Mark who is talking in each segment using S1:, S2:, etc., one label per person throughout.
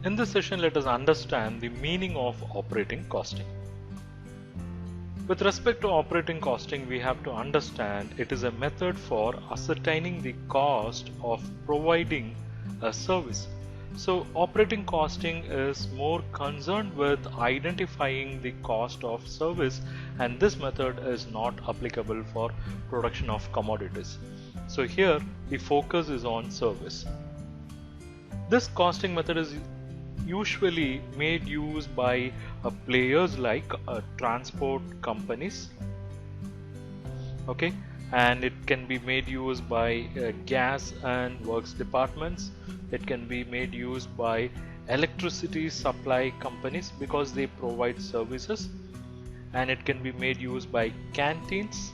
S1: In this session, let us understand the meaning of operating costing. With respect to operating costing, we have to understand it is a method for ascertaining the cost of providing a service. So operating costing is more concerned with identifying the cost of service, and this method is not applicable for production of commodities. So here the focus is on service. This costing method is usually made use by players like transport companies, okay, and it can be made use by gas and works departments. It can be made use by electricity supply companies because they provide services, and it can be made use by canteens,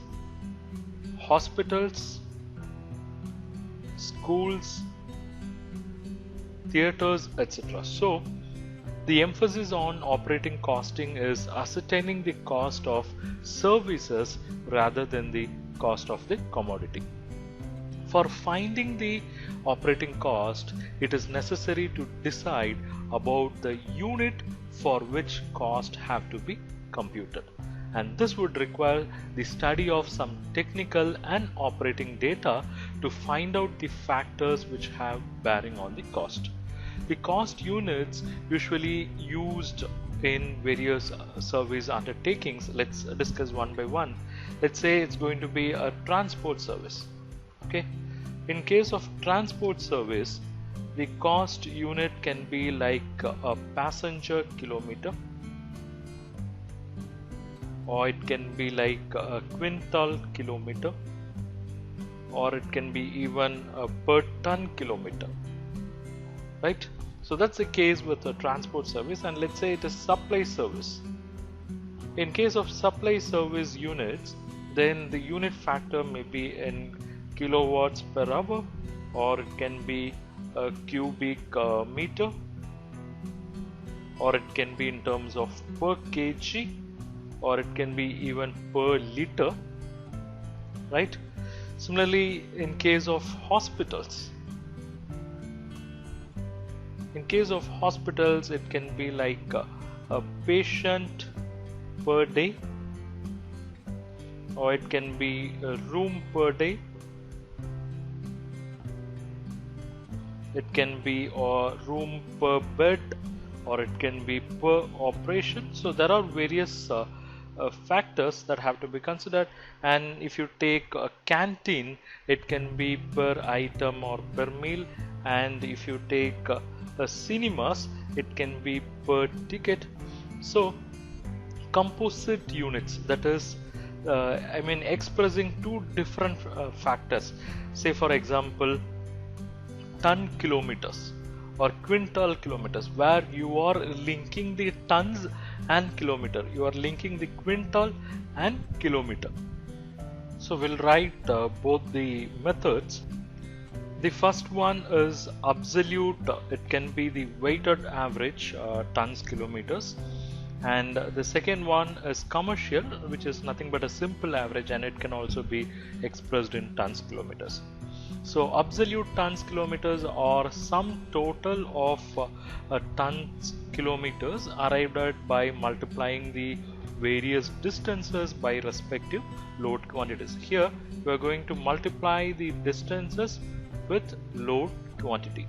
S1: hospitals, schools, theaters, etc. So the emphasis on operating costing is ascertaining the cost of services rather than the cost of the commodity. For finding the operating cost, it is necessary to decide about the unit for which cost have to be computed, and this would require the study of some technical and operating data to find out the factors which have bearing on the cost. The cost units usually used in various service undertakings. Let's discuss one by one. Let's say it's going to be a transport service. Okay, in case of transport service, the cost unit can be like a passenger kilometer, or it can be like a quintal kilometer, or it can be even a per ton kilometer, right? So that's the case with a transport service. And let's say it is supply service. In case of supply service units, then the unit factor may be in kilowatts per hour, or it can be a cubic meter, or it can be in terms of per kg, or it can be even per liter, right? Similarly, in case of hospitals, it can be like a patient per day, or it can be a room per day, it can be a room per bed, or it can be per operation. So there are various factors that have to be considered. And if you take a canteen, it can be per item or per meal, and if you take cinemas, it can be per ticket. So composite units, that is expressing two different factors. Say for example, ton kilometers or quintal kilometers, where you are linking the tons and kilometer, you are linking the quintal and kilometer. So we'll write both the methods. The first one is absolute, it can be the weighted average tons kilometers, and the second one is commercial, which is nothing but a simple average, and it can also be expressed in tons kilometers. So absolute tons kilometers are sum total of tons kilometers arrived at by multiplying the various distances by respective load quantities. Here we are going to multiply the distances with load quantity.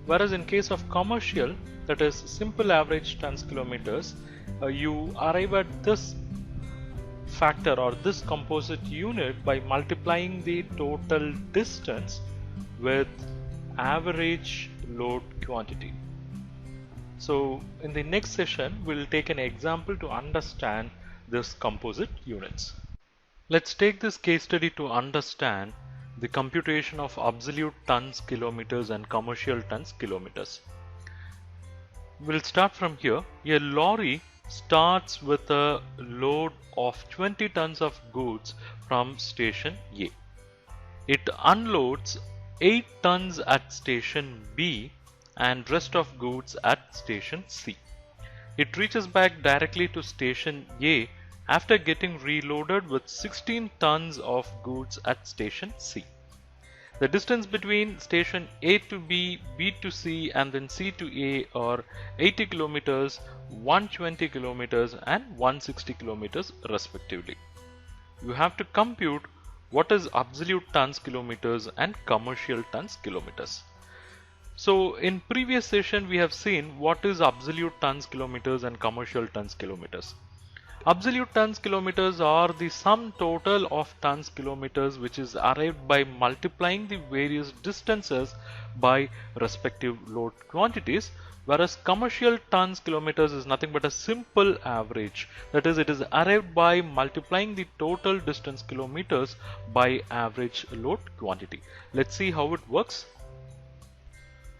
S1: Whereas in case of commercial, that is simple average tons kilometers, you arrive at this factor or this composite unit by multiplying the total distance with average load quantity. So in the next session, we'll take an example to understand this composite units. Let's take this case study to understand the computation of absolute tons kilometers and commercial tons kilometers. We'll start from here. A lorry starts with a load of 20 tons of goods from station A. It unloads 8 tons at station B and rest of goods at station C. It reaches back directly to station A after getting reloaded with 16 tons of goods at station C. The distance between station A to B, B to C, and then C to A are 80 kilometers, 120 kilometers, and 160 kilometers respectively. You have to compute what is absolute tons kilometers and commercial tons kilometers. So in previous session we have seen what is absolute tons kilometers and commercial tons kilometers. Absolute tons kilometers are the sum total of tons kilometers which is arrived by multiplying the various distances by respective load quantities, whereas commercial tons kilometers is nothing but a simple average. That is, it is arrived by multiplying the total distance kilometers by average load quantity. Let's see how it works.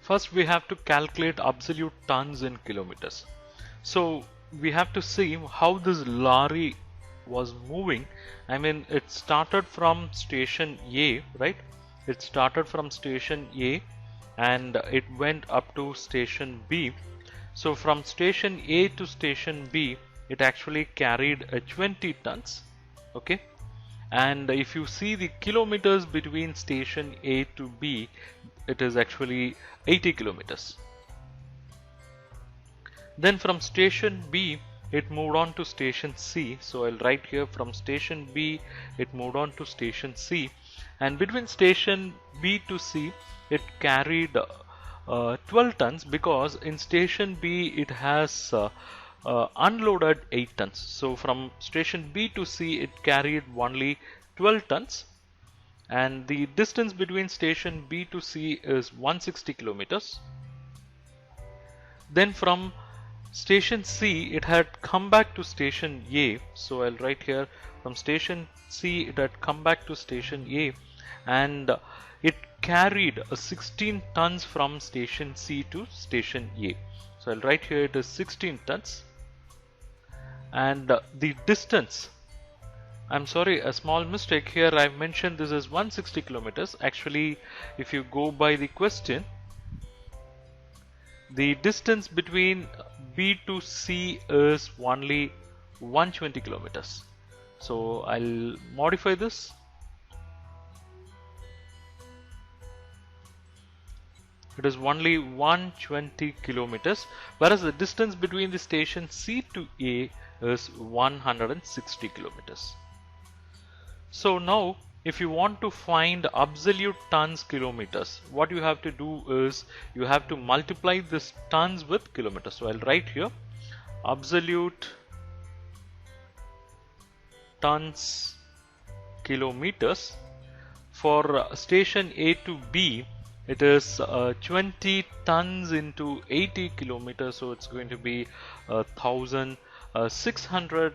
S1: First we have to calculate absolute tons in kilometers. So we have to see how this lorry was moving. I mean, it started from station A, right? It started from station A and it went up to station B. So from station A to station B, it actually carried 20 tons. Okay. And if you see the kilometers between station A to B, it is actually 80 kilometers. Then from station B, it moved on to station C. So I'll write here from station B, it moved on to station C. And between station B to C, it carried 12 tons because in station B, it has unloaded 8 tons. So from station B to C, it carried only 12 tons. And the distance between station B to C is 160 kilometers. Then from station C, it had come back to station A. So I'll write here from station C, it had come back to station A and it carried 16 tons from station C to station A. So I'll write here it is 16 tons. And the distance, I'm sorry, a small mistake here. I've mentioned this is 160 kilometers. Actually, if you go by the question, the distance between B to C is only 120 kilometers. So I'll modify this. It is only 120 kilometers, whereas the distance between the station C to A is 160 kilometers. So now if you want to find absolute tons kilometers, what you have to do is you have to multiply this tons with kilometers. So I'll write here absolute tons kilometers. For station A to B, it is 20 tons into 80 kilometers, so it's going to be 1600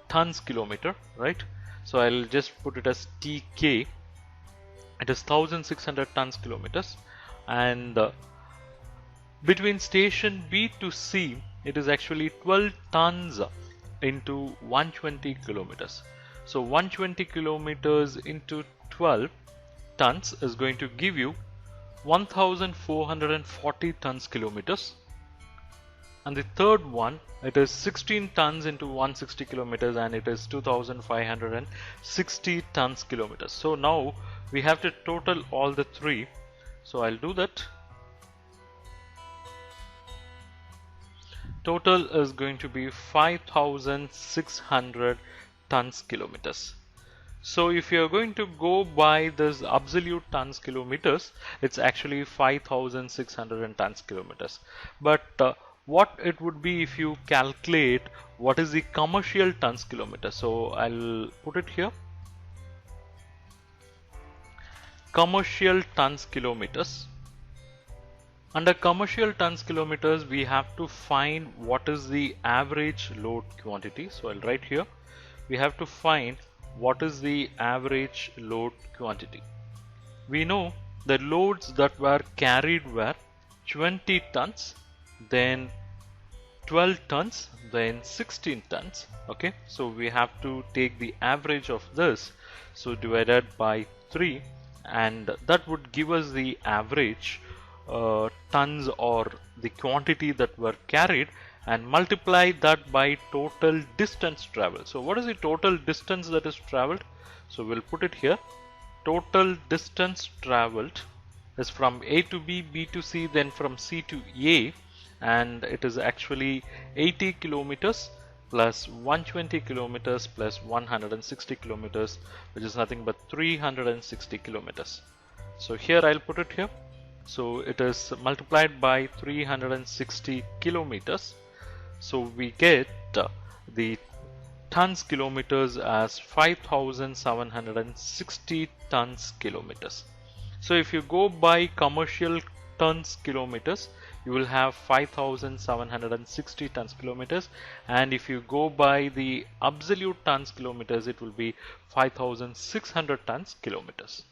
S1: tons kilometer, right? So I'll just put it as TK. It is 1600 tons kilometers. And between station B to C, it is actually 12 tons into 120 kilometers. So 120 kilometers into 12 tons is going to give you 1440 tons kilometers. And the third one, it is 16 tons into 160 kilometers and it is 2560 tons kilometers. So now we have to total all the three. So I'll do that. Total is going to be 5600 tons kilometers. So if you are going to go by this absolute tons kilometers, it's actually 5600 tons kilometers. But what it would be if you calculate what is the commercial tons kilometer. So I'll put it here. Commercial tons kilometers. Under commercial tons kilometers, we have to find what is the average load quantity. So I'll write here. We have to find what is the average load quantity. We know the loads that were carried were 20 tons, then 12 tons, then 16 tons. Okay, so we have to take the average of this, so divided by 3, and that would give us the average tons or the quantity that were carried, and multiply that by total distance traveled. So what is the total distance that is traveled? So we'll put it here. total distance traveled is from A to B, B to C, then from C to A, and it is actually 80 kilometers plus 120 kilometers plus 160 kilometers, which is nothing but 360 kilometers. So here I'll put it here. So it is multiplied by 360 kilometers. So we get the tons kilometers as 5,760 tons kilometers. So if you go by commercial tons kilometers, you will have 5,760 tons kilometers, and if you go by the absolute tons kilometers, it will be 5,600 tons kilometers.